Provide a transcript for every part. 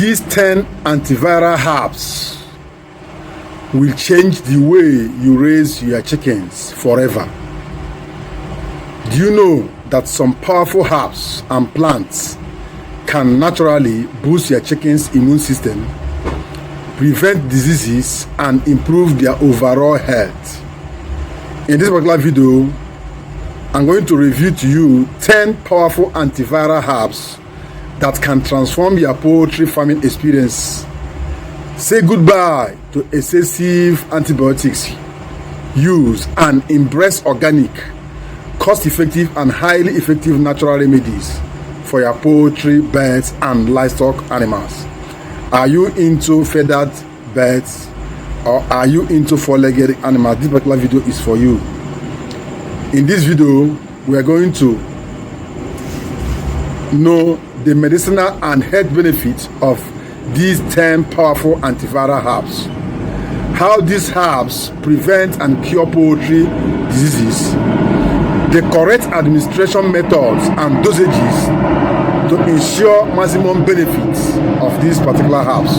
These 10 antiviral herbs will change the way you raise your chickens forever. Do you know that some powerful herbs and plants can naturally boost your chicken's immune system, prevent diseases, and improve their overall health? In this particular video, I'm going to review to you 10 powerful antiviral herbs that can transform your poultry farming experience. Say goodbye to excessive antibiotics use and embrace organic, cost-effective and highly effective natural remedies for your poultry, birds and livestock animals. Are you into feathered birds or are you into four-legged animals? This particular video is for you. In this video, we are going to know the medicinal and health benefits of these 10 powerful antiviral herbs, how these herbs prevent and cure poultry diseases, the correct administration methods and dosages to ensure maximum benefits of these particular herbs,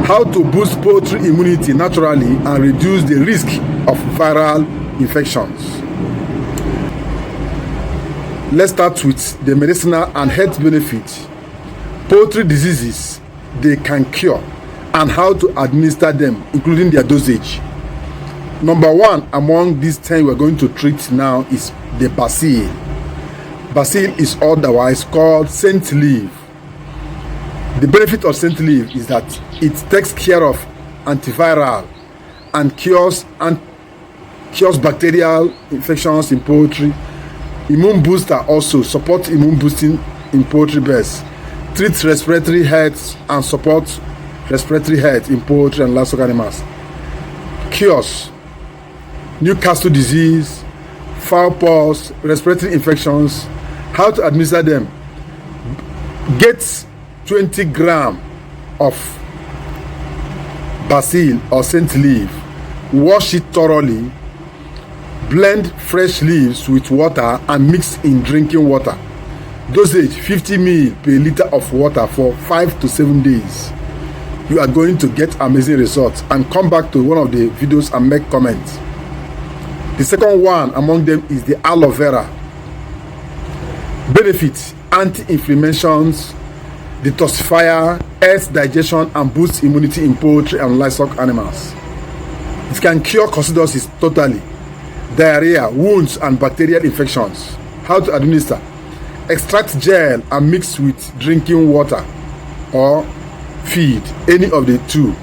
how to boost poultry immunity naturally and reduce the risk of viral infections. Let's start with the medicinal and health benefits. Poultry diseases they can cure and how to administer them, including their dosage. Number one among these 10 we're going to treat now is the basil. Basil is otherwise called scent leaf. The benefit of scent leaf is that it takes care of antiviral and cures bacterial infections in poultry. Immune booster also support immune boosting in poultry birds, treats respiratory health and support respiratory health in poultry and livestock animals. Cures Newcastle disease, fowl pox, respiratory infections. How to administer them? Get 20 grams of basil or scent leaf, wash it thoroughly, blend fresh leaves with water and mix in drinking water. Dosage 50 ml per liter of water for 5 to 7 days. You are going to get amazing results, and come back to one of the videos and make comments. The second one among them is the aloe vera. Benefits: anti-inflammations, detoxifier, aids digestion and boosts immunity in poultry and livestock animals. It can cure coccidiosis totally, diarrhea, wounds and bacterial infections. How to administer? Extract gel and mix with drinking water or feed, any of the two.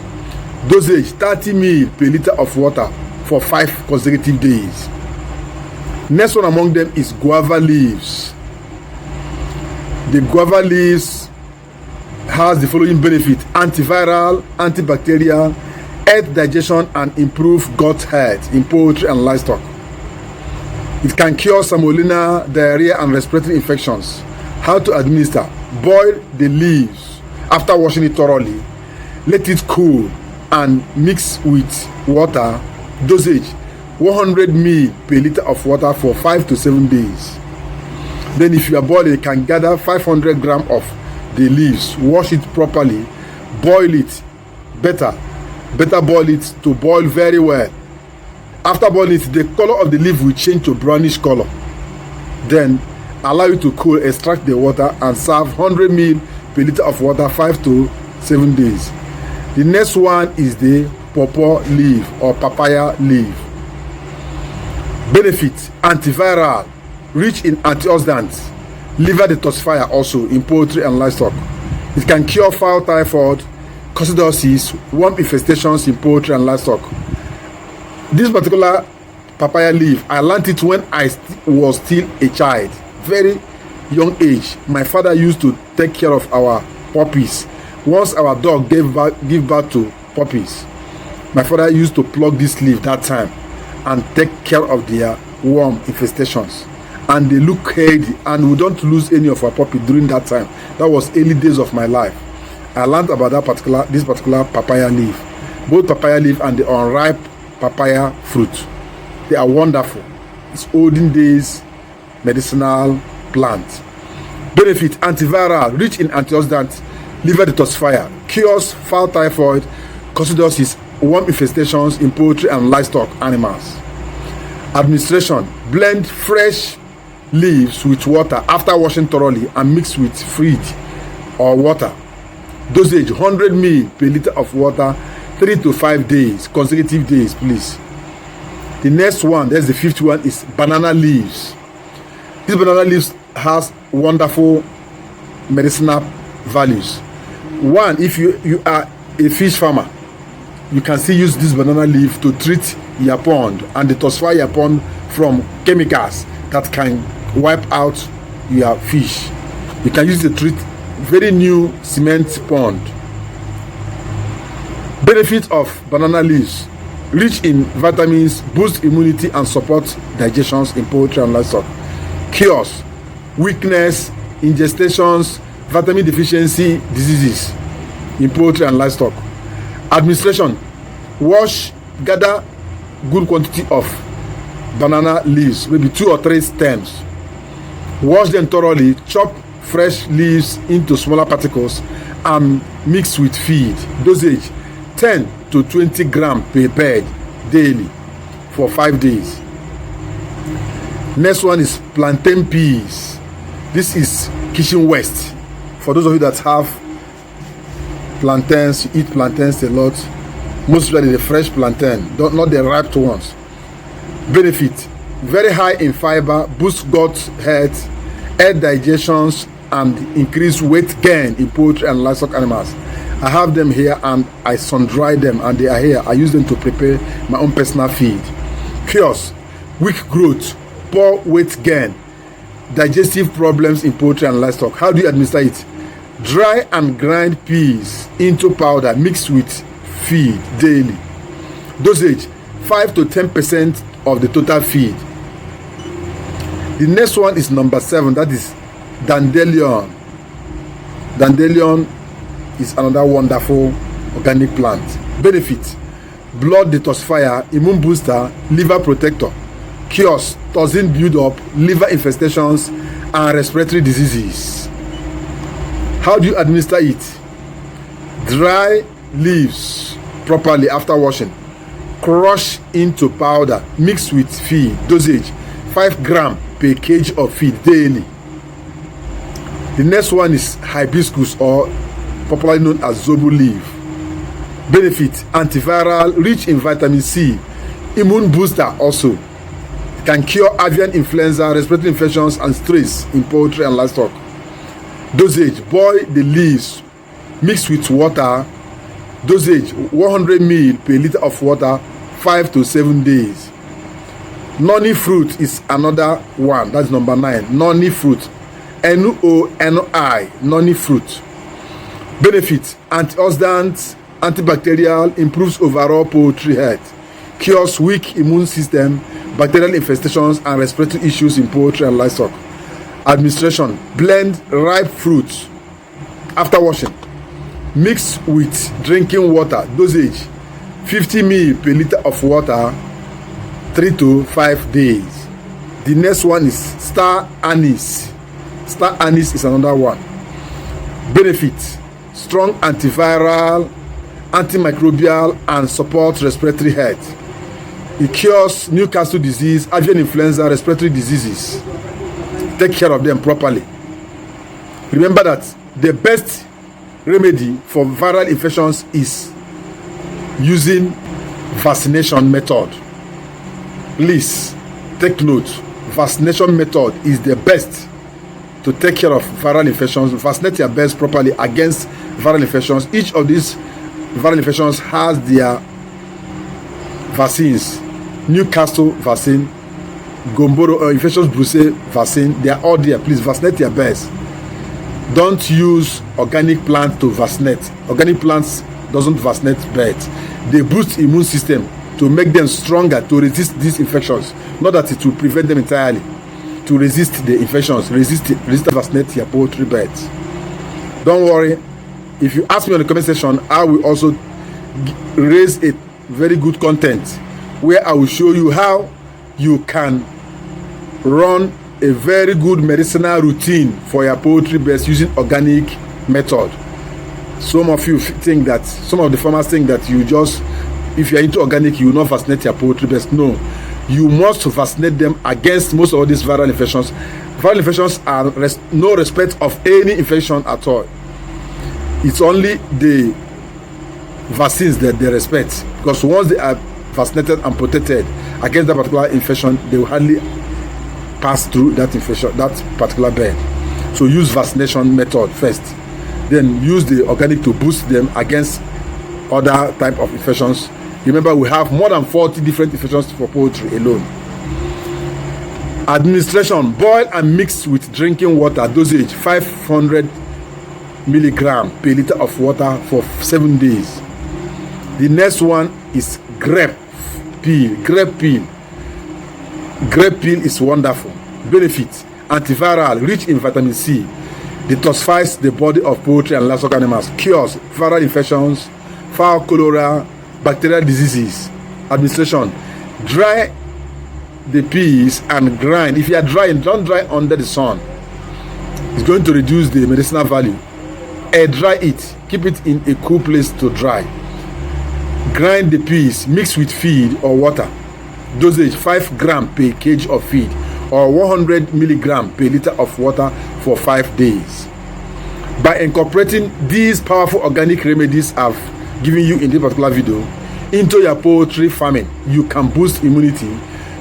Dosage 30 ml per liter of water for 5 consecutive days. Next one among them is guava leaves. The guava leaves has the following benefit: antiviral, antibacterial, aid digestion and improve gut health in poultry and livestock. It can cure salmonella, diarrhea and respiratory infections. How to administer? Boil the leaves after washing it thoroughly, let it cool and mix with water. Dosage 100 ml per liter of water for 5 to 7 days. Then if you are boiling, you can gather 500 grams of the leaves, wash it properly, boil it. Better boil it to boil very well. After boiling it, the color of the leaf will change to brownish color. Then allow it to cool, extract the water and serve 100 ml per liter of water 5 to 7 days. The next one is the pawpaw leaf or papaya leaf. Benefit: antiviral, rich in antioxidants, liver detoxifier also in poultry and livestock. It can cure fowl typhoid, coccidiosis, worm infestations in poultry and livestock. This particular papaya leaf, I learned it when I was still a child, very young age. My father used to take care of our puppies. Once our dog give birth to puppies, my father used to pluck this leaf that time and take care of their worm infestations. And they look healthy, and we don't lose any of our puppy during that time. That was early days of my life. I learned about this particular papaya leaf, both papaya leaf and the unripe papaya fruit. They are wonderful. It's olden days medicinal plant. Benefit: antiviral, rich in antioxidants, liver detoxifier, cures fowl typhoid, coccidiosis, worm infestations in poultry and livestock animals. Administration: blend fresh leaves with water after washing thoroughly and mix with feed or water. Dosage: 100 ml per liter of water, 3 to 5 days, consecutive days, please. The next one, that's the fifth one, is banana leaves. This banana leaves has wonderful medicinal values. One, if you are a fish farmer, you can still use this banana leaf to treat your pond and detoxify your pond from chemicals that can wipe out your fish. You can use it to treat very new cement pond. Benefit of banana leaves: rich in vitamins, boost immunity and support digestions in poultry and livestock. Cures weakness, ingestations, vitamin deficiency diseases in poultry and livestock. Administration: wash, gather good quantity of banana leaves, maybe 2 or 3 stems. Wash them thoroughly, chop fresh leaves into smaller particles and mix with feed. Dosage: 10 to 20 grams per bed daily for 5 days. Next one is plantain peas. This is kitchen waste. For those of you that have plantains, you eat plantains a lot, most especially the fresh plantain, not the ripe ones. Benefit: very high in fiber, boost gut health, aid digestions and increase weight gain in poultry and livestock animals. I have them here and I sun dry them and they are here. I use them to prepare my own personal feed. Cures: weak growth, poor weight gain, digestive problems in poultry and livestock. How do you administer it? Dry and grind peas into powder, mix with feed daily. Dosage: 5 to 10% of the total feed. The next one is number 7, that is dandelion. Dandelion is another wonderful organic plant. Benefit: blood detoxifier, immune booster, liver protector, cures toxin build up, liver infestations and respiratory diseases. How do you administer it? Dry leaves properly after washing, crush into powder, mix with feed. Dosage: 5 grams per kg of feed daily. The next one is hibiscus, or popularly known as zobo leaf. Benefit: antiviral, rich in vitamin C, immune booster also. Can cure avian influenza, respiratory infections and stress in poultry and livestock. Dosage: boil the leaves, mix with water. Dosage: 100 ml per liter of water, 5 to 7 days. Noni fruit is another one. That's number 9. Noni fruit. Noni, noni fruit. Benefit: antioxidant, antibacterial, improves overall poultry health, cures weak immune system, bacterial infestations and respiratory issues in poultry and livestock. Administration: blend ripe fruits after washing, mix with drinking water. Dosage: 50 ml per liter of water, 3 to 5 days. The next one is star anise. Star anise is another one. Benefit: strong antiviral, antimicrobial and support respiratory health. It cures Newcastle disease, avian influenza, respiratory diseases. Take care of them properly. Remember that the best remedy for viral infections is using vaccination method. Please take note. Vaccination method is the best to take care of viral infections. Vaccinate your birds properly against viral infections. Each of these viral infections has their vaccines. Newcastle vaccine, Gomboro or infectious brucei vaccine, they are all there. Please vaccinate your birds. Don't use organic plants to vaccinate. Organic plants doesn't vaccinate birds. They boost immune system to make them stronger to resist these infections. Not that it will prevent them entirely. To resist the infections, resist vaccinate your poultry birds. Don't worry. If you ask me on the comment section, I will also raise a very good content where I will show you how you can run a very good medicinal routine for your poultry birds using organic method. Some of you think that, some of the farmers think that you just, if you're into organic, you will not vaccinate your poultry best. No, you must vaccinate them against most of these viral infections. Viral infections are no respect of any infection at all. It's only the vaccines that they respect, because once they are vaccinated and protected against that particular infection, they will hardly pass through that infection, that particular bird. So use vaccination method first, then use the organic to boost them against other type of infections. Remember, we have more than 40 different infections for poultry alone. Administration: boil and mix with drinking water. Dosage: 500 milligram per liter of water for 7 days. The next one is grape peel. Grape peel is wonderful. Benefit: antiviral, rich in vitamin C, detoxifies the body of poultry and livestock animals, cures viral infections, fowl cholera, bacterial diseases. Administration: dry the peas and grind. If you are drying, don't dry under the sun. It's going to reduce the medicinal value. Air dry it. Keep it in a cool place to dry. Grind the peas, mix with feed or water. Dosage: 5 grams per kg of feed or 100 milligram per liter of water for 5 days. By incorporating these powerful organic remedies I've given you in this particular video into your poultry farming, you can boost immunity,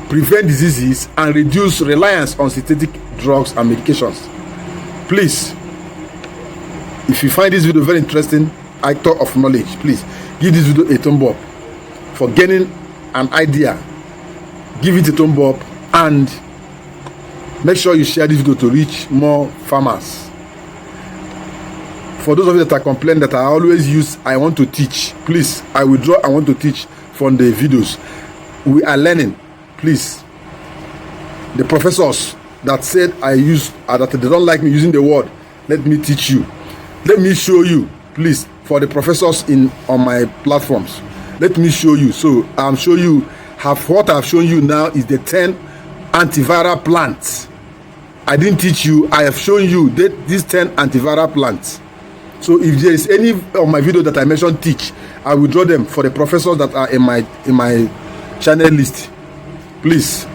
prevent diseases, and reduce reliance on synthetic drugs and medications. Please, if you find this video very interesting, actor of knowledge, please give this video a thumb up. For gaining an idea, give it a thumb up, and make sure you share this video to reach more farmers. For those of you that are complaining that I always use "I want to teach," please, I withdraw "I want to teach" from the videos. We are learning. Please, the professors that said that they don't like me using the word "let me teach you," let me show you, please. For the professors on my platforms, let me show you. So I'm showing you what I've shown you now is the 10 antiviral plants. I didn't teach you. I have shown you these 10 antiviral plants. So if there is any of my video that I mentioned teach, I will draw them for the professors that are in my channel list. Please,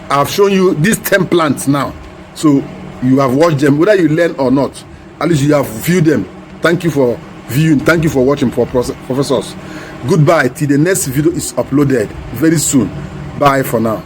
I have shown you these 10 plants now, so you have watched them, whether you learn or not. At least you have viewed them. Thank you for viewing. Thank you for watching, for professors. Goodbye till the next video is uploaded very soon. Bye for now.